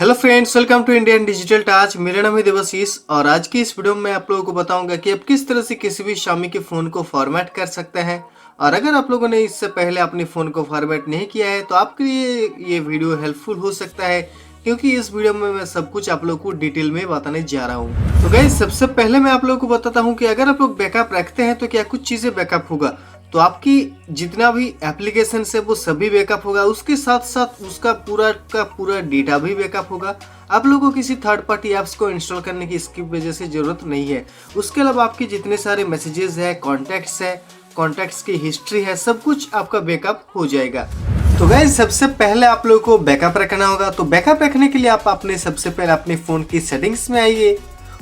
Hello friends, welcome to Indian digital touch. मेरा नाम है देवाशीष और आज की इस वीडियो में आप लोगों को बताऊंगा कि आप किस तरह से किसी भी Xiaomi के फ़ोन को फॉर्मेट कर सकते हैं। और अगर आप लोगों ने इससे पहले अपने फ़ोन को फॉर्मेट नहीं किया है तो आपके लिए ये वीडियो हेल्पफुल हो सकता है, क्योंकि इस वीडियो में मैं सब कुछ आप लोगों को डिटेल में बताने जा रहा हूँ। तो गाइस, सबसे पहले मैं आप लोगों को बताता हूँ कि अगर आप लोग बैकअप रखते हैं तो क्या कुछ चीज़ें बैकअप होगा। तो आपकी जितना भी एप्लीकेशन है वो सभी बैकअप होगा, उसके साथ साथ उसका पूरा का पूरा डेटा भी बैकअप होगा। आप लोगों को किसी थर्ड पार्टी ऐप्स को इंस्टॉल करने की इसकी वजह से ज़रूरत नहीं है। उसके अलावा आपके जितने सारे मैसेजेस है, कॉन्टैक्ट्स की हिस्ट्री है, सब कुछ आपका बैकअप हो जाएगा। तो गाइस, सबसे पहले आप लोगों को बैकअप रखना होगा। तो बैकअप रखने के लिए आप अपने सबसे पहले अपने फ़ोन की सेटिंग्स में आइए।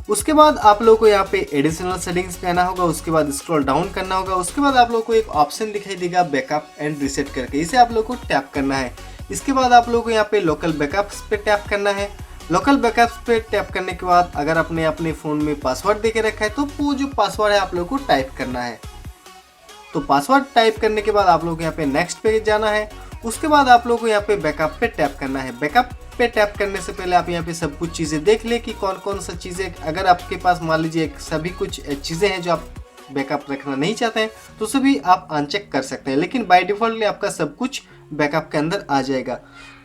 उसके बाद आप लोगों को यहाँ पे एडिशनल सेटिंग्स पे आना होगा। उसके बाद स्क्रॉल डाउन करना होगा। उसके बाद आप लोगों को एक ऑप्शन दिखाई देगा बैकअप एंड रिसेट करके, इसे आप लोगों को टैप करना है। इसके बाद आप लोगों को यहाँ पे लोकल बैकअप्स पे टैप करना है। लोकल बैकअप्स पे टैप करने के बाद अगर आपने अपने फ़ोन में पासवर्ड दे के रखा है तो वो जो पासवर्ड है आप लोगों को टाइप करना है। तो पासवर्ड टाइप करने के बाद आप लोग यहाँ पे नेक्स्ट पे जाना है। उसके बाद आप लोगों को यहाँ पे बैकअप पे टैप करना है। बैकअप पे टैप करने से पहले आप यहाँ पे सब कुछ चीज़ें देख ले कि कौन कौन सा चीज़ें, अगर आपके पास मान लीजिए सभी कुछ चीज़ें हैं जो आप बैकअप रखना नहीं चाहते हैं तो सभी आप अनचेक कर सकते हैं, लेकिन बाय डिफ़ॉल्टली आपका सब कुछ बैकअप के अंदर आ जाएगा।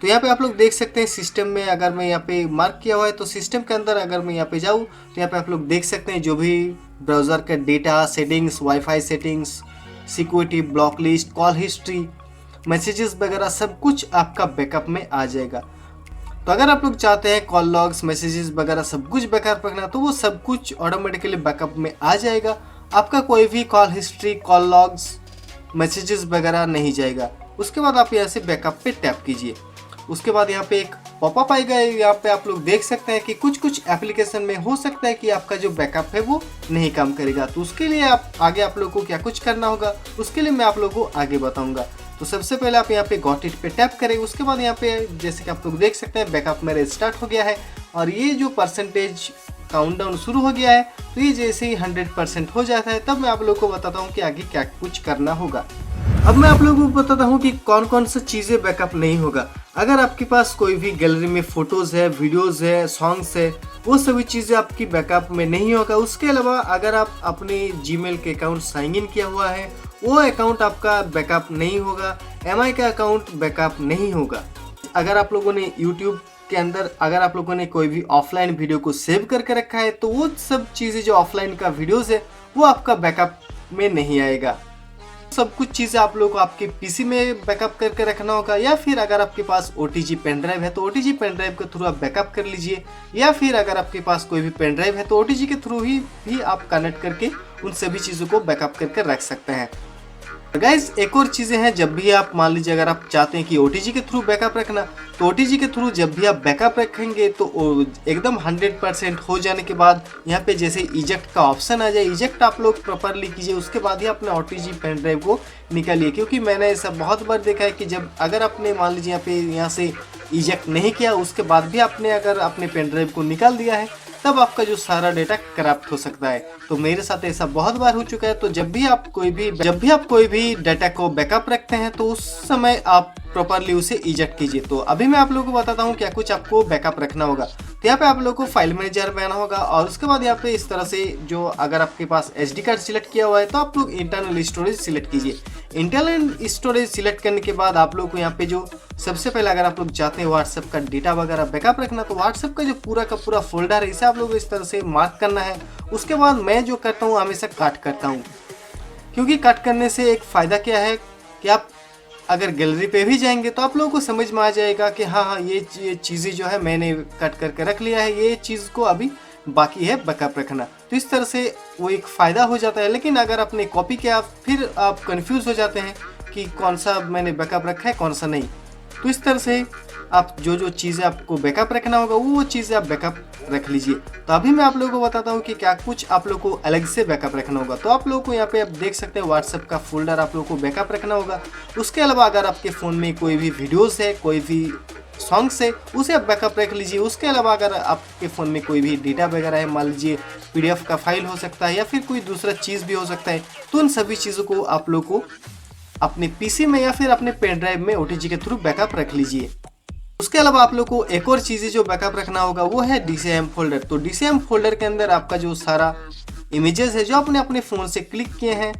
तो यहाँ पे आप लोग देख सकते हैं सिस्टम में, अगर मैं यहाँ पे मार्क किया हुआ है तो सिस्टम के अंदर अगर मैं यहाँ पे जाऊँ तो यहाँ पे आप लोग देख सकते हैं जो भी ब्राउज़र का data, settings, wifi settings, security, block list, call history, messages वगैरह सब कुछ आपका बैकअप में आ जाएगा। तो अगर आप लोग चाहते हैं कॉल लॉग्स, मैसेजेस वगैरह सब कुछ बैकअप रखना तो वो सब कुछ ऑटोमेटिकली बैकअप में आ जाएगा। आपका कोई भी call history, call logs, messages वगैरह नहीं जाएगा। उसके बाद आप यहाँ से बैकअप पे टैप कीजिए। उसके बाद यहाँ पे एक पॉपअप आएगा। यहाँ पे आप लोग देख सकते हैं कि कुछ एप्लीकेशन में हो सकता है कि आपका जो बैकअप है वो नहीं काम करेगा। तो उसके लिए आप लोग को क्या कुछ करना होगा, उसके लिए मैं आप लोगों को आगे बताऊंगा। तो सबसे पहले आप यहाँ पे गॉट इट पे टैप करें। उसके बाद यहाँ पे जैसे कि आप लोग देख सकते हैं बैकअप मेरा स्टार्ट हो गया है और ये जो परसेंटेज काउंटडाउन शुरू हो गया है। तो ये जैसे ही 100% हो जाता है तब मैं आप लोगों को बताता हूँ कि आगे क्या कुछ करना होगा। अब मैं आप लोगों को बताता हूँ कि कौन कौन सा चीज़ें बैकअप नहीं होगा। अगर आपके पास कोई भी गैलरी में फ़ोटोज़ है, वीडियोज़ है, सॉन्ग्स है, वो सभी चीज़ें आपकी बैकअप में नहीं होगा। उसके अलावा अगर आप अपने जीमेल के अकाउंट साइन इन किया हुआ है वो अकाउंट आपका बैकअप नहीं होगा। एमआई का अकाउंट बैकअप नहीं होगा। अगर आप लोगों ने यूट्यूब के अंदर अगर आप लोगों ने कोई भी ऑफलाइन वीडियो को सेव करके रखा है तो वो सब चीज़ें जो ऑफलाइन का वीडियोज़ है वो आपका बैकअप में नहीं आएगा। सब कुछ चीज़ें आप लोगों को आपके पीसी में बैकअप करके रखना होगा, या फिर अगर आपके पास ओटीजी पेन ड्राइव है तो ओटीजी पेन ड्राइव के थ्रू आप बैकअप कर लीजिए, या फिर अगर आपके पास कोई भी पेन ड्राइव है तो ओटीजी के थ्रू ही भी आप कनेक्ट करके उन सभी चीज़ों को बैकअप करके रख सकते हैं। गाइस, एक और चीज़ें हैं, जब भी आप मान लीजिए अगर आप चाहते हैं कि ओटीजी के थ्रू बैकअप रखना तो ओटीजी के थ्रू जब भी आप बैकअप रखेंगे तो एकदम 100% हो जाने के बाद यहाँ पे जैसे इजेक्ट का ऑप्शन आ जाए, इजेक्ट आप लोग प्रॉपरली कीजिए। उसके बाद ही अपने ओटीजी पेन ड्राइव को निकालिए, क्योंकि मैंने ऐसा बहुत बार देखा है कि जब अगर आपने मान लीजिए यहाँ से इजेक्ट नहीं किया उसके बाद भी आपने अगर अपने पेन ड्राइव को निकाल दिया है तब आपका जो सारा डेटा करप्ट हो सकता है। तो मेरे साथ ऐसा बहुत बार हो चुका है। तो जब भी आप कोई भी डाटा को बैकअप रखते हैं तो उस समय आप प्रॉपरली उसे इजेक्ट कीजिए। तो अभी मैं आप लोगों को बताता हूँ क्या कुछ आपको बैकअप रखना होगा। तो यहाँ पे आप लोगों को फाइल मैनेजर में आना होगा और उसके बाद यहाँ पे इस तरह से जो अगर आपके पास एसडी कार्ड सिलेक्ट किया हुआ है तो आप लोग इंटरनल स्टोरेज सिलेक्ट कीजिए। इंटरनल स्टोरेज सिलेक्ट करने के बाद आप लोग को यहाँ पे जो सबसे पहले अगर आप लोग चाहते हैं व्हाट्सएप का डेटा वगैरह बैकअप रखना तो व्हाट्सएप का जो पूरा का पूरा फोल्डर है इसे आप लोग इस तरह से मार्क करना है। उसके बाद मैं जो करता हूँ हमेशा कट करता हूँ, क्योंकि कट करने से एक फ़ायदा क्या है कि आप अगर गैलरी पे भी जाएंगे तो आप लोगों को समझ में आ जाएगा कि हाँ ये चीज़ें जो है मैंने कट करके रख लिया है, ये चीज़ को अभी बाकी है बैकअप रखना। तो इस तरह से वो एक फ़ायदा हो जाता है। लेकिन अगर आपने कॉपी किया फिर आप कंफ्यूज हो जाते हैं कि कौन सा मैंने बैकअप रखा है कौन सा नहीं। तो इस तरह से आप जो चीज़ें आपको बैकअप रखना होगा वो चीज़ें आप बैकअप रख लीजिए। तो अभी मैं आप लोगों को बताता हूँ कि क्या कुछ आप लोगों को अलग से बैकअप रखना होगा। तो आप लोगों को यहाँ पे आप देख सकते हैं व्हाट्सएप का फोल्डर आप लोगों को बैकअप रखना होगा। उसके अलावा अगर आपके फ़ोन में कोई भी वीडियोज़ है, कोई भी सॉन्ग्स है, उसे आप बैकअप रख लीजिए। उसके अलावा अगर आपके फ़ोन में कोई भी डेटा वगैरह है, मान लीजिए PDF का फाइल हो सकता है या फिर कोई दूसरा चीज़ भी हो सकता है, तो उन सभी चीज़ों को आप लोग को अपने पीसी में या फिर अपने पेन ड्राइव में ओटीजी के थ्रू बैकअप रख लीजिए। उसके अलावा आप लोग को एक और चीज़ें जो बैकअप रखना होगा वो है DCIM फोल्डर। तो DCIM फोल्डर के अंदर आपका जो सारा इमेजेस है जो आपने अपने फ़ोन से क्लिक किए हैं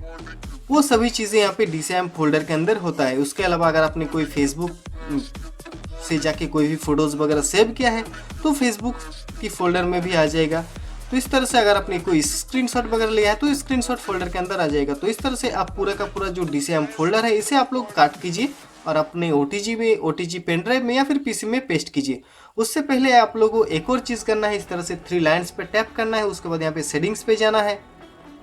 वो सभी चीज़ें यहाँ पे DCIM फोल्डर के अंदर होता है। उसके अलावा अगर आपने कोई फेसबुक से जाके कोई भी फ़ोटोज़ वगैरह सेव किया है तो फेसबुक की फोल्डर में भी आ जाएगा। तो इस तरह से अगर आपने कोई स्क्रीनशॉट वगैरह लिया है तो स्क्रीनशॉट फोल्डर के अंदर आ जाएगा। तो इस तरह से आप पूरा का पूरा जो DCIM फोल्डर है इसे आप लोग काट कीजिए और अपने OTG पेन ड्राइव में या फिर PC में पेस्ट कीजिए। उससे पहले आप लोगों को एक और चीज़ करना है, इस तरह से 3 लाइन्स पे टैप करना है। उसके बाद यहाँ पे सेटिंग्स पे जाना है,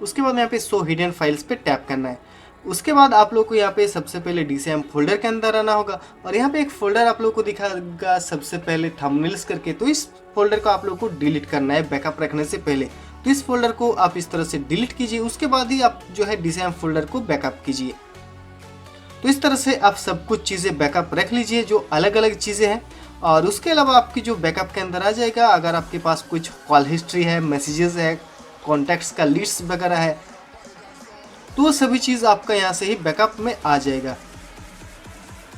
उसके बाद यहाँ पे शो हिडन फाइल्स पे टैप करना है। उसके बाद आप लोग को यहाँ पे सबसे पहले DCIM फोल्डर के अंदर आना होगा और यहाँ पे एक फोल्डर आप लोग को दिखाएगा सबसे पहले थंबनेल्स करके। तो इस फोल्डर को आप लोग को डिलीट करना है बैकअप रखने से पहले। तो इस फोल्डर को आप इस तरह से डिलीट कीजिए, उसके बाद ही आप जो है DCIM फोल्डर को बैकअप कीजिए। तो इस तरह से आप सब कुछ चीज़ें बैकअप रख लीजिए जो अलग अलग चीज़ें हैं। और उसके अलावा आपकी जो बैकअप के अंदर आ जाएगा, अगर आपके पास कुछ कॉल हिस्ट्री है, मैसेजेस है, कॉन्टैक्ट्स का लिस्ट वगैरह है, तो वो सभी चीज़ आपका यहाँ से ही बैकअप में आ जाएगा।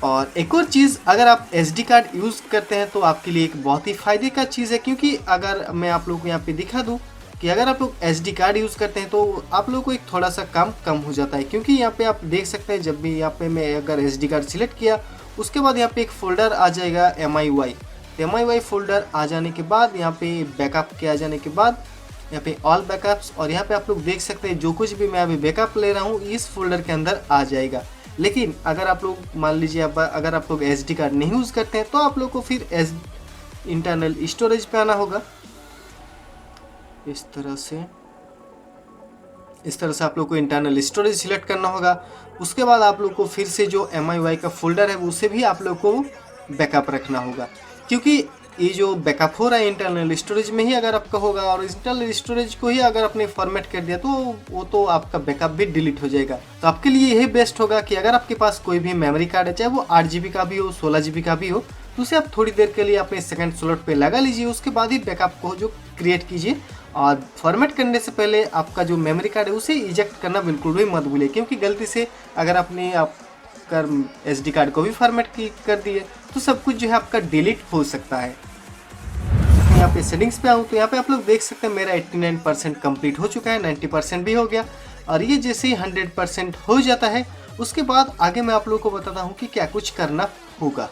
और एक और चीज़, अगर आप SD कार्ड यूज़ करते हैं तो आपके लिए एक बहुत ही फ़ायदे का चीज़ है, क्योंकि अगर मैं आप लोग को यहाँ पे दिखा दूँ कि अगर आप लोग SD कार्ड यूज़ करते हैं तो आप लोग को एक थोड़ा सा काम कम हो जाता है। क्योंकि यहाँ पे आप देख सकते हैं जब भी यहाँ पे मैं अगर SD कार्ड सिलेक्ट किया उसके बाद यहाँ पे एक फ़ोल्डर आ जाएगा MIUI। MIUI फ़ोल्डर आ जाने के बाद यहाँ पे बैकअप के आ जाने के बाद यहाँ पे ऑल बैकअप्स, और यहाँ पे आप लोग देख सकते हैं जो कुछ भी मैं अभी बैकअप ले रहा हूँ इस फोल्डर के अंदर आ जाएगा। लेकिन अगर आप लोग मान लीजिए अगर आप लोग SD कार्ड नहीं यूज़ करते हैं तो आप लोग को फिर इंटरनल स्टोरेज पे आना होगा। इस तरह से आप लोग को इंटरनल स्टोरेज सिलेक्ट करना होगा। उसके बाद आप लोग को फिर से जो MIUI का फोल्डर है उसे भी आप लोग को बैकअप रखना होगा, क्योंकि ये जो बैकअप हो रहा है इंटरनल स्टोरेज में ही अगर आपका होगा, और इंटरनल स्टोरेज को ही अगर आपने फॉर्मेट कर दिया तो वो तो आपका बैकअप भी डिलीट हो जाएगा। तो आपके लिए यही बेस्ट होगा कि अगर आपके पास कोई भी मेमोरी कार्ड है, चाहे वो 8 GB का भी हो, 16 GB का भी हो, तो उसे आप थोड़ी देर के लिए अपने सेकंड स्लॉट पे लगा लीजिए। उसके बाद ही बैकअप को जो क्रिएट कीजिए, और फॉर्मेट करने से पहले आपका जो मेमोरी कार्ड है उसे इजेक्ट करना बिल्कुल भी मत भूलिए, क्योंकि गलती से अगर आपने आपका SD कार्ड को भी फॉर्मेट कर दिए तो सब कुछ जो है आपका डिलीट हो सकता है। यहाँ पे सेटिंग्स पे आऊँ तो यहाँ पे आप लोग देख सकते हैं मेरा 89% कंप्लीट हो चुका है, 90% भी हो गया। और ये जैसे ही 100% हो जाता है उसके बाद आगे मैं आप लोगों को बताता हूँ कि क्या कुछ करना होगा।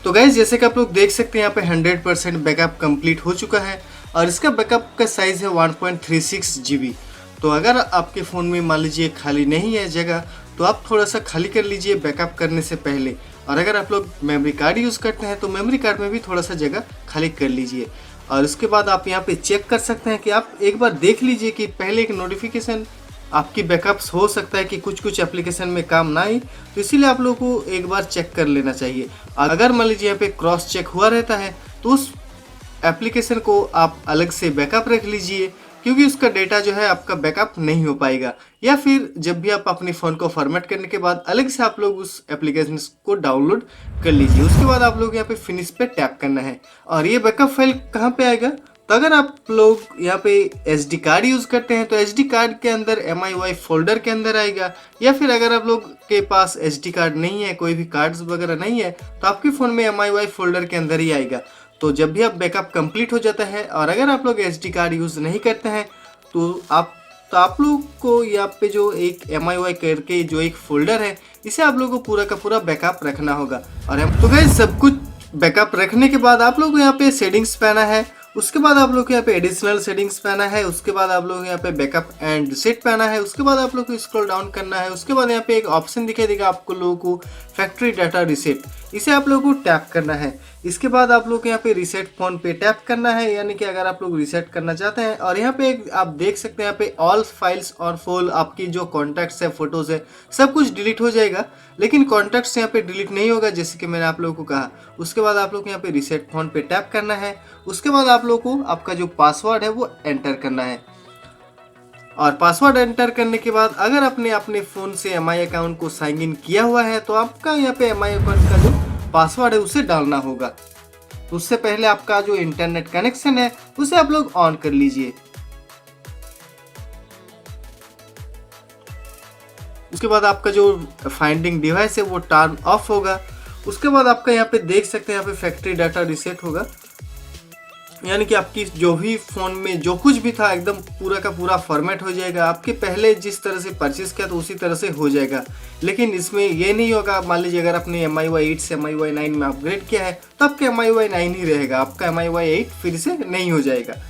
तो गाइस, जैसे कि आप लोग देख सकते हैं यहाँ पे 100% बैकअप कंप्लीट हो चुका है और इसका बैकअप का साइज़ है 1.36 GB। तो अगर आपके फ़ोन में मान लीजिए खाली नहीं है जगह तो आप थोड़ा सा खाली कर लीजिए बैकअप करने से पहले। और अगर आप लोग मेमोरी कार्ड यूज़ करते हैं तो मेमोरी कार्ड में भी थोड़ा सा जगह खाली कर लीजिए। और उसके बाद आप यहाँ पे चेक कर सकते हैं कि आप एक बार देख लीजिए कि पहले एक नोटिफिकेशन आपकी बैकअप्स हो सकता है कि कुछ एप्लीकेशन में काम ना आए, तो इसीलिए आप लोगों को एक बार चेक कर लेना चाहिए। अगर मान लीजिए यहाँ पे क्रॉस चेक हुआ रहता है तो उस एप्लीकेशन को आप अलग से बैकअप रख लीजिए, क्योंकि उसका डेटा जो है आपका बैकअप नहीं हो पाएगा। या फिर जब भी आप अपने फ़ोन को फॉर्मेट करने के बाद अलग से आप लोग उस एप्लीकेशन को डाउनलोड कर लीजिए। उसके बाद आप लोग यहाँ पे फिनिश पे टैप करना है और ये बैकअप फाइल कहाँ पे आएगा, तो अगर आप लोग यहाँ पे SD कार्ड यूज़ करते हैं तो SD कार्ड के अंदर MIUI फोल्डर के अंदर आएगा। या फिर अगर आप लोग के पास SD कार्ड नहीं है, कोई भी कार्ड्स वगैरह नहीं है, तो आपके फ़ोन में MIUI फोल्डर के अंदर ही आएगा। तो जब भी आप बैकअप कंप्लीट हो जाता है और अगर आप लोग SD कार्ड यूज़ नहीं करते हैं तो आप लोग को यहाँ पे जो एक MIUI करके जो एक फोल्डर है इसे आप लोग को पूरा का पूरा बैकअप रखना होगा। और हम तो गाइस सब कुछ बैकअप रखने के बाद आप लोग को यहाँ पे सेटिंग्स पे आना है। उसके बाद आप लोग को यहाँ पे एडिशनल सेटिंग्स पे आना है। उसके बाद आप लोग यहाँ पे बैकअप एंड रिसेट पे आना है। उसके बाद आप लोग को स्क्रॉल डाउन करना है। उसके बाद यहाँ पे एक ऑप्शन दिखाई देगा आपको लोगों को फैक्ट्री डाटा रिसेट, इसे आप लोगों को टैप करना है। इसके बाद आप लोग यहाँ पे रिसेट फोन पे टैप करना है, यानी कि अगर आप लोग रिसेट करना चाहते हैं। और यहाँ पे आप देख सकते हैं यहाँ पे ऑल फाइल्स और फोल आपकी जो कॉन्टैक्ट्स है, फोटोज़ है, सब कुछ डिलीट हो जाएगा, लेकिन कॉन्टैक्ट्स यहाँ पे डिलीट नहीं होगा जैसे कि मैंने आप लोगों को कहा। उसके बाद आप लोग यहाँ पे रिसेट फोन पे टैप करना है। उसके बाद आप लोग को आपका जो पासवर्ड है वो एंटर करना है। और पासवर्ड एंटर करने के बाद अगर आपने अपने फ़ोन से MI अकाउंट को साइन इन किया हुआ है तो आपका यहाँ पे MI अकाउंट का जो पासवर्ड है उसे डालना होगा। तो उससे पहले आपका जो इंटरनेट कनेक्शन है उसे आप लोग ऑन कर लीजिए। उसके बाद आपका जो फाइंडिंग डिवाइस है वो टर्न ऑफ होगा। उसके बाद आपका यहाँ पे देख सकते हैं यहाँ पे फैक्ट्री डाटा रिसेट होगा, यानी कि आपकी जो भी फ़ोन में जो कुछ भी था एकदम पूरा का पूरा फॉर्मेट हो जाएगा। आपके पहले जिस तरह से परचेस किया तो उसी तरह से हो जाएगा, लेकिन इसमें ये नहीं होगा। मान लीजिए अगर आपने MIUI 8 से MIUI 9 में अपग्रेड किया है तो आपका MIUI 9 ही रहेगा, आपका MIUI 8 फिर से नहीं हो जाएगा।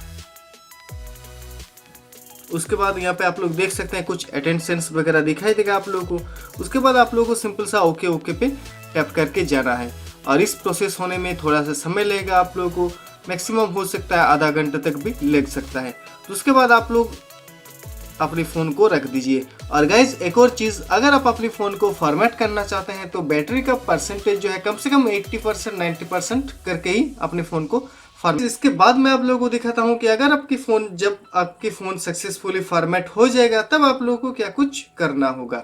उसके बाद यहाँ पे आप लोग देख सकते हैं कुछ अटेंशंस वगैरह दिखाई देगा आप लोगों को। उसके बाद आप लोगों को सिंपल सा ओके ओके पे टैप करके जाना है, और इस प्रोसेस होने में थोड़ा सा समय लगेगा आप लोगों को, मैक्सिमम हो सकता है आधा घंटे तक भी लग सकता है। तो उसके बाद आप लोग अपने फ़ोन को रख दीजिए। और गाइज एक और चीज़, अगर आप अपने फ़ोन को फॉर्मेट करना चाहते हैं तो बैटरी का परसेंटेज जो है कम से कम 80% 90% करके ही अपने फ़ोन को फॉर्मेट। इसके बाद मैं आप लोगों को दिखाता हूँ कि अगर जब आपकी फ़ोन सक्सेसफुली फॉर्मेट हो जाएगा तब आप लोगों को क्या कुछ करना होगा।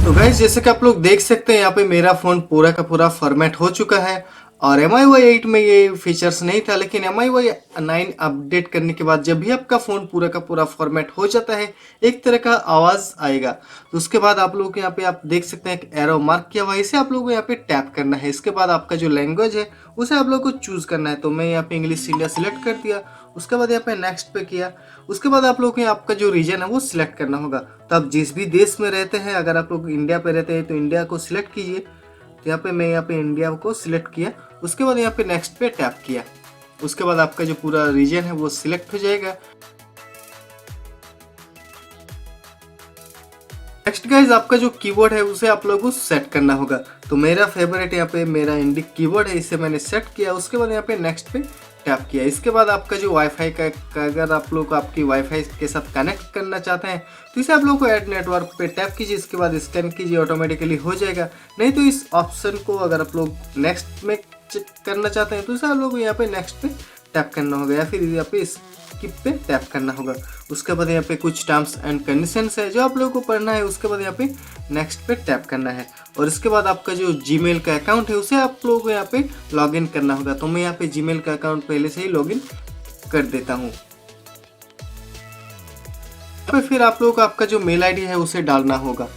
तो गाइज जैसे कि आप लोग देख सकते हैं यहाँ पे मेरा फ़ोन पूरा का पूरा फॉर्मेट हो चुका है, और MIUI 8 में ये फीचर्स नहीं था, लेकिन MIUI 9 अपडेट करने के बाद जब भी आपका फ़ोन पूरा का पूरा फॉर्मेट हो जाता है एक तरह का आवाज़ आएगा। तो उसके बाद आप लोगों को यहाँ पे आप देख सकते हैं एक एरो मार्क किया हुआ है, इसे आप लोगों को यहाँ पे टैप करना है। इसके बाद आपका जो लैंग्वेज है उसे आप लोगों को चूज़ करना है। तो मैं यहाँ पे इंग्लिश इंडिया सिलेक्ट कर दिया, उसके बाद यहाँ पे नेक्स्ट पे किया। उसके बाद आप लोगों को आपका जो रीजन है वो सिलेक्ट करना होगा। तो आप जिस भी देश में रहते हैं, अगर आप लोग इंडिया पे रहते हैं तो इंडिया को सिलेक्ट कीजिए। तो यहाँ पे मैं यहाँ पे इंडिया को सिलेक्ट किया, उसके बाद यहाँ पे नेक्स्ट पे टैप किया। उसके बाद आपका जो पूरा रीजन है वो सिलेक्ट हो जाएगा। नेक्स्ट गाइज आपका जो कीबोर्ड है उसे आप लोगों को सेट करना होगा। तो मेरा फेवरेट यहाँ पे मेरा इंडिक कीबोर्ड है, इसे मैंने सेट किया। उसके बाद यहाँ पे नेक्स्ट पे टैप किया। इसके बाद आपका जो वाईफाई का अगर आप लोग आपकी वाईफाई के साथ कनेक्ट करना चाहते हैं तो इसे आप लोग को ऐड नेटवर्क पे टैप कीजिए। इसके बाद स्कैन कीजिए, ऑटोमेटिकली हो जाएगा। नहीं तो इस ऑप्शन को अगर आप लोग नेक्स्ट में चेक करना चाहते हैं तो इसे आप लोग यहाँ पे नेक्स्ट पे टैप करना होगा, या फिर यहाँ पे स्किप पे टैप करना होगा। उसके बाद यहाँ पे कुछ टर्म्स एंड कंडीशंस है जो आप लोगों को पढ़ना है। उसके बाद यहाँ पे नेक्स्ट पे टैप करना है, और इसके बाद आपका जो जीमेल का अकाउंट है उसे आप लोगों को यहाँ पे लॉगिन करना होगा। तो मैं यहाँ पे जीमेल का अकाउंट पहले से ही लॉगिन कर देता हूँ। फिर आप लोगों को आपका जो मेल आईडी है उसे डालना होगा।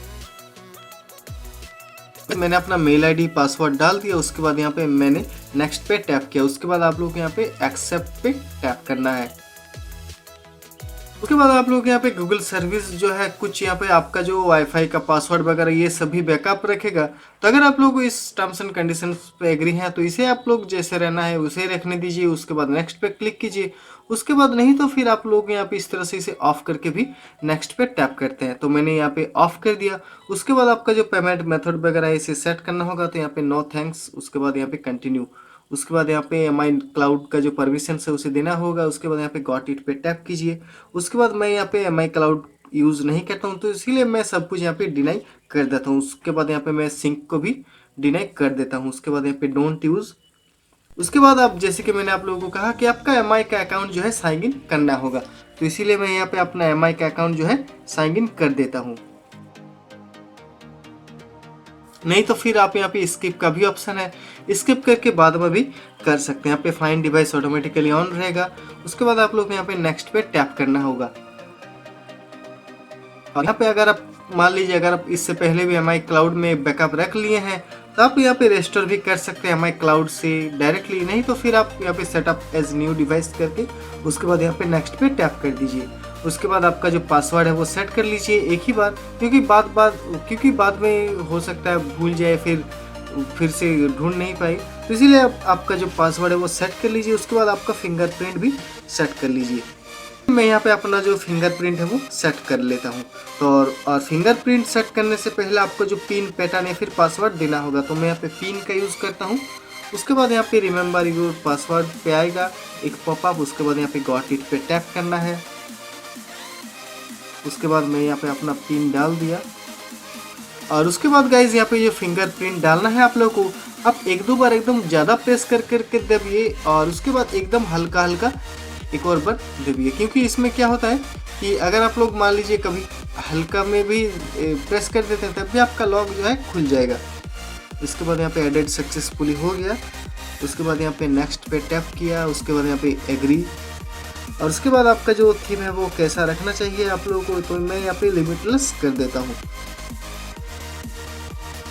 मैंने अपना मेल आईडी पासवर्ड डाल दिया। उसके बाद यहाँ पे मैंने नेक्स्ट पे टैप किया। उसके बाद आप लोग यहाँ पे एक्सेप्ट पे टैप करना है। उसके बाद आप लोग यहाँ पे गूगल सर्विस जो है कुछ यहाँ पे आपका जो वाईफाई का पासवर्ड वगैरह ये सभी बैकअप रखेगा। तो अगर आप लोग इस टर्म्स एंड कंडीशंस पे एग्री हैं तो इसे आप लोग जैसे रहना है उसे रखने दीजिए। उसके बाद नेक्स्ट पे क्लिक कीजिए। उसके बाद नहीं तो फिर आप लोग यहाँ पे इस तरह से इसे ऑफ करके भी नेक्स्ट पे टैप करते हैं। तो मैंने यहाँ पे ऑफ कर दिया। उसके बाद आपका जो पेमेंट मेथड वगैरह है इसे सेट करना होगा। तो यहाँ पे नो थैंक्स, उसके बाद यहाँ पे कंटिन्यू। उसके बाद यहाँ पे MI क्लाउड का जो परमिशन है उसे देना होगा। उसके बाद यहाँ पे गॉट इट पे टैप कीजिए। उसके बाद मैं यहाँ पे MI क्लाउड यूज़ नहीं करता हूँ तो इसीलिए मैं सब कुछ यहाँ पे डिनाई कर देता हूँ। उसके बाद यहाँ पे मैं सिंक को भी डिनाई कर देता हूँ। उसके बाद यहाँ पे डोंट यूज़। उसके बाद आप जैसे कि मैंने आप लोगों को कहा कि आपका MI का अकाउंट जो है साइन इन करना होगा, तो इसीलिए मैं यहाँ पे अपना MI का अकाउंट जो है साइन इन कर देता हूँ। नहीं तो फिर आप यहाँ पे स्किप का भी ऑप्शन है, स्किप करके बाद में भी कर सकते हैं। यहाँ पे फाइंड डिवाइस ऑटोमेटिकली ऑन रहेगा। उसके बाद आप लोग यहाँ पे नेक्स्ट पे टैप करना होगा। और यहाँ पे अगर आप मान लीजिए अगर आप इससे पहले भी MI क्लाउड में बैकअप रख लिए हैं तो आप यहाँ पे रेस्टोर भी कर सकते हैं MI क्लाउड से डायरेक्टली। नहीं तो फिर आप यहाँ पे सेटअप एज न्यू डिवाइस करके उसके बाद यहाँ पे नेक्स्ट पे टैप कर दीजिए। उसके बाद आपका जो पासवर्ड है वो सेट कर लीजिए एक ही बार, क्योंकि बाद में हो सकता है भूल जाए फिर से ढूंढ नहीं पाए। तो इसीलिए आपका जो पासवर्ड है वो सेट कर लीजिए। उसके बाद आपका फिंगरप्रिंट भी सेट कर लीजिए। मैं यहाँ पे अपना जो फिंगरप्रिंट है वो सेट कर लेता हूँ। तो और फिंगरप्रिंट सेट करने से पहले आपको जो पिन पैटर्न या फिर पासवर्ड देना होगा, तो मैं यहाँ पे पिन का यूज़ करता हूँ। उसके बाद यहाँ पे रिमेंबर योर पासवर्ड पे आएगा एक पॉपअप। उसके बाद यहाँ पे गॉट इट पे टैप करना है। उसके बाद मैं यहाँ पे अपना पिन डाल दिया, और उसके बाद गाइज यहाँ पे ये फिंगरप्रिंट डालना है आप लोगों को। आप एक दो बार एकदम ज़्यादा प्रेस करके दबिए, और उसके बाद एकदम हल्का हल्का एक और बार दबिए, क्योंकि इसमें क्या होता है कि अगर आप लोग मान लीजिए कभी हल्का में भी प्रेस कर देते हैं तब भी आपका लॉक जो है खुल जाएगा। इसके बाद यहाँ पे एडेड सक्सेसफुली हो गया। उसके बाद यहाँ पे नेक्स्ट पे टैप किया। उसके बाद यहाँ पे एग्री, और उसके बाद आपका जो थीम है वो कैसा रखना चाहिए आप लोगों को, तो मैं यहाँ पे लिमिटलेस कर देता हूँ।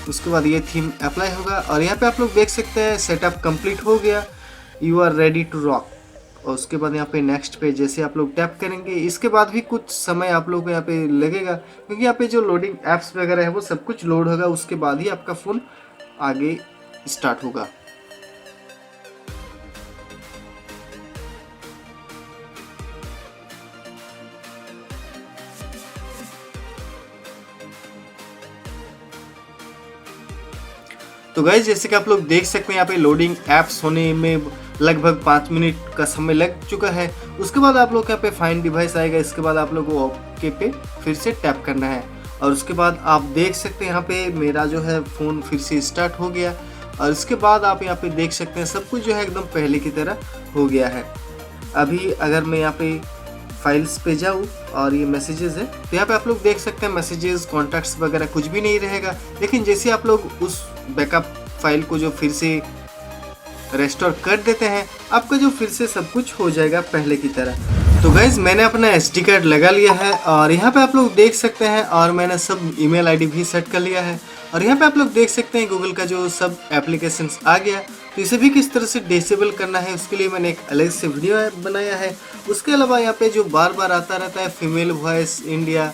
उसके बाद ये थीम अप्लाई होगा और यहाँ पे आप लोग देख सकते हैं सेटअप कंप्लीट हो गया, you are ready to rock. और उसके बाद यहाँ पे नेक्स्ट पे जैसे आप लोग टैप करेंगे, इसके बाद भी कुछ समय आप लोग को यहाँ पे लगेगा, क्योंकि यहाँ पे जो लोडिंग एप्स वगैरह है वो सब कुछ लोड होगा, उसके बाद ही आपका फ़ोन आगे स्टार्ट होगा। तो गाइस जैसे कि आप लोग देख सकते हैं यहाँ पे लोडिंग एप्स होने में लगभग 5 मिनट का समय लग चुका है। उसके बाद आप लोग यहाँ पे फाइंड डिवाइस आएगा, इसके बाद आप लोग को ओके पे फिर से टैप करना है और उसके बाद आप देख सकते हैं यहाँ पे मेरा जो है फ़ोन फिर से स्टार्ट हो गया और इसके बाद आप यहाँ पे देख सकते हैं सब कुछ जो है एकदम पहले की तरह हो गया है। अभी अगर मैं यहाँ पे फाइल्स पे जाऊँ और ये मैसेजेस है तो यहाँ पे आप लोग देख सकते हैं मैसेजेस कॉन्टैक्ट्स वगैरह कुछ भी नहीं रहेगा, लेकिन जैसे आप लोग उस बैकअप फाइल को जो फिर से रेस्टोर कर देते हैं, आपका जो फिर से सब कुछ हो जाएगा पहले की तरह। तो गाइज मैंने अपना SD कार्ड लगा लिया है और यहाँ पे आप लोग देख सकते हैं और मैंने सब ईमेल ID भी सेट कर लिया है और यहाँ पे आप लोग देख सकते हैं गूगल का जो सब एप्लीकेशंस आ गया। तो इसे भी किस तरह से डिसेबल करना है उसके लिए मैंने एक अलग से वीडियो बनाया है। उसके अलावा यहाँ पे जो बार बार आता रहता है फीमेल वॉइस इंडिया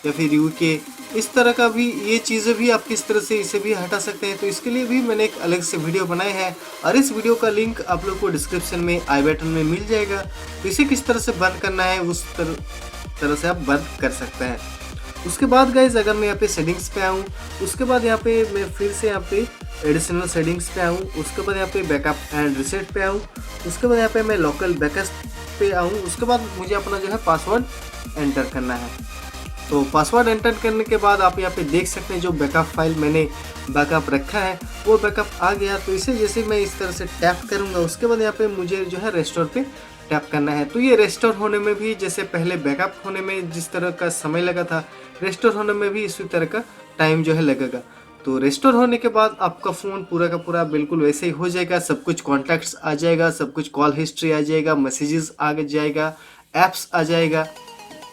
या फिर UK, इस तरह का भी ये चीज़ें भी आप किस तरह से इसे भी हटा सकते हैं, तो इसके लिए भी मैंने एक अलग से वीडियो बनाया है और इस वीडियो का लिंक आप लोग को डिस्क्रिप्शन में आई बटन में मिल जाएगा। तो इसे किस तरह से बंद करना है उस तरह से आप बंद कर सकते हैं। उसके बाद गाइज अगर मैं यहाँ पे सेटिंग्स पे आऊँ, उसके बाद यहाँ पे मैं फिर से यहाँ पे एडिशनल सेटिंग्स पे आऊँ, उसके बाद यहाँ पे बैकअप एंड रिसेट पे आऊँ, उसके बाद यहाँ पे मैं लोकल बैकअप पे आऊँ, उसके बाद मुझे अपना जो है पासवर्ड एंटर करना है। तो पासवर्ड एंटर करने के बाद आप यहाँ पे देख सकते हैं जो बैकअप फाइल मैंने बैकअप रखा है वो बैकअप आ गया। तो इसे जैसे मैं इस तरह से टैप करूँगा उसके बाद यहाँ पे मुझे जो है रेस्टोर पे टैप करना है। तो ये रेस्टोर होने में भी जैसे पहले बैकअप होने में जिस तरह का समय लगा था, रेस्टोर होने में भी इसी तरह का टाइम जो है लगेगा। तो रेस्टोर होने के बाद आपका फ़ोन पूरा का पूरा बिल्कुल वैसे ही हो जाएगा, सब कुछ कॉन्टैक्ट्स आ जाएगा, सब कुछ कॉल हिस्ट्री आ जाएगा, मैसेजेस आ जाएगा, ऐप्स आ जाएगा।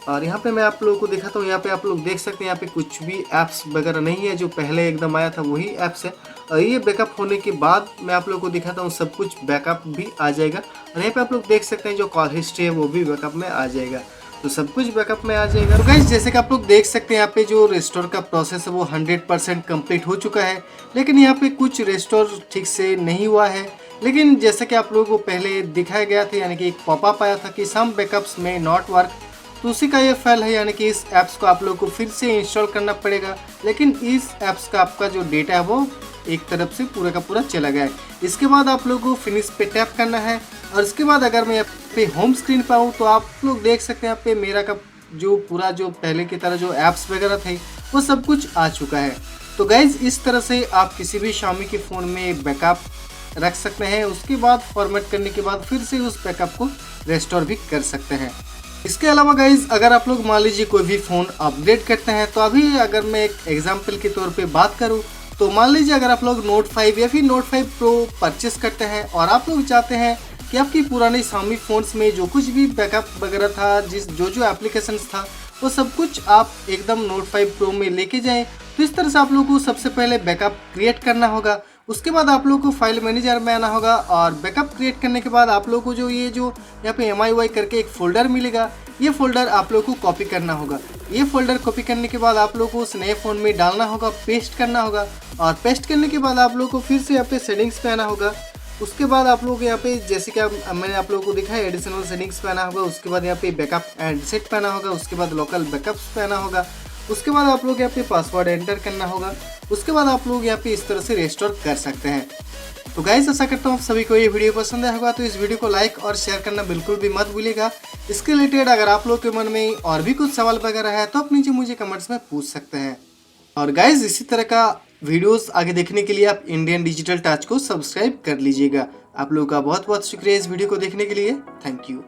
और यहाँ पे मैं आप लोगों को दिखाता हूँ, यहाँ पे आप लोग देख सकते हैं यहाँ पे कुछ भी ऐप्स वगैरह नहीं है, जो पहले एकदम आया था वही ऐप्स है। और ये बैकअप होने के बाद मैं आप लोगों को दिखाता हूँ सब कुछ बैकअप भी आ जाएगा और यहाँ पे आप लोग देख सकते हैं जो कॉल हिस्ट्री है वो भी बैकअप में आ जाएगा। तो सब कुछ बैकअप में आ जाएगा। तो गाइस जैसे कि आप लोग देख सकते हैं यहाँ पे जो रेस्टोर का प्रोसेस है वो 100% कंप्लीट हो चुका है, लेकिन यहाँ पे कुछ रेस्टोर ठीक से नहीं हुआ है। लेकिन जैसा कि आप लोगों को पहले दिखाया गया था, यानी कि एक पॉपअप आया था कि सम बैकअप्स में नॉट वर्क, तो उसी का ये फाइल है, यानी कि इस ऐप्स को आप लोग को फिर से इंस्टॉल करना पड़ेगा। लेकिन इस ऐप्स का आपका जो डेटा है वो एक तरफ से पूरा का पूरा चला गया है। इसके बाद आप लोगों को फिनिश पे टैप करना है और इसके बाद अगर मैं यहाँ पे होम स्क्रीन पर आऊँ तो आप लोग देख सकते हैं यहाँ पे मेरा का जो पूरा जो पहले की तरह जो ऐप्स वगैरह थे वो सब कुछ आ चुका है। तो गाइज इस तरह से आप किसी भी Xiaomi के फ़ोन में बैकअप रख सकते हैं, उसके बाद फॉर्मेट करने के बाद फिर से उस बैकअप को रेस्टोर भी कर सकते हैं। इसके अलावा गाइज अगर आप लोग मान लीजिए कोई भी फ़ोन अपग्रेड करते हैं, तो अभी अगर मैं एक एग्जांपल के तौर पे बात करूं तो मान लीजिए अगर आप लोग Note 5 या फिर Note 5 Pro परचेस करते हैं और आप लोग चाहते हैं कि आपकी पुराने Xiaomi फ़ोन्स में जो कुछ भी बैकअप वगैरह था, जो एप्लीकेशंस था वो सब कुछ आप एकदम Note 5 Pro में लेके जाएं, तो इस तरह से आप लोगों को सबसे पहले बैकअप क्रिएट करना होगा। उसके बाद आप लोगों को फाइल मैनेजर में आना होगा और बैकअप क्रिएट करने के बाद आप लोगों को जो यहाँ पे MIUI करके एक फ़ोल्डर मिलेगा, ये फ़ोल्डर आप लोगों को कॉपी करना होगा। ये फ़ोल्डर कॉपी करने के बाद आप लोगों को उस नए फ़ोन में डालना होगा, पेस्ट करना होगा और पेस्ट करने के बाद आप लोगों को फिर से यहाँ पे सेटिंग्स पे आना होगा। उसके बाद आप लोग यहाँ पे जैसे कि मैंने आप लोगों को दिखाया एडिशनल सेटिंग्स पे आना होगा, उसके बाद यहाँ पे बैकअप एंड रिसेट पे आना होगा, उसके बाद लोकल बैकअप्स पे आना होगा, उसके बाद आप लोग यहाँ पे पासवर्ड एंटर करना होगा। उसके बाद आप लोग यहाँ पे इस तरह से रेस्टोर कर सकते हैं। तो गाइस आशा करता हूँ आप सभी को ये वीडियो पसंद आया होगा, तो इस वीडियो को लाइक और शेयर करना बिल्कुल भी मत भूलिएगा। इसके रिलेटेड अगर आप लोग के मन में और भी कुछ सवाल वगैरह है तो आप नीचे मुझे कमेंट्स में पूछ सकते हैं। और गाइस इसी तरह का वीडियोस आगे देखने के लिए आप इंडियन डिजिटल टच को सब्सक्राइब कर लीजिएगा। आप लोगों का बहुत बहुत शुक्रिया इस वीडियो को देखने के लिए। Thank you.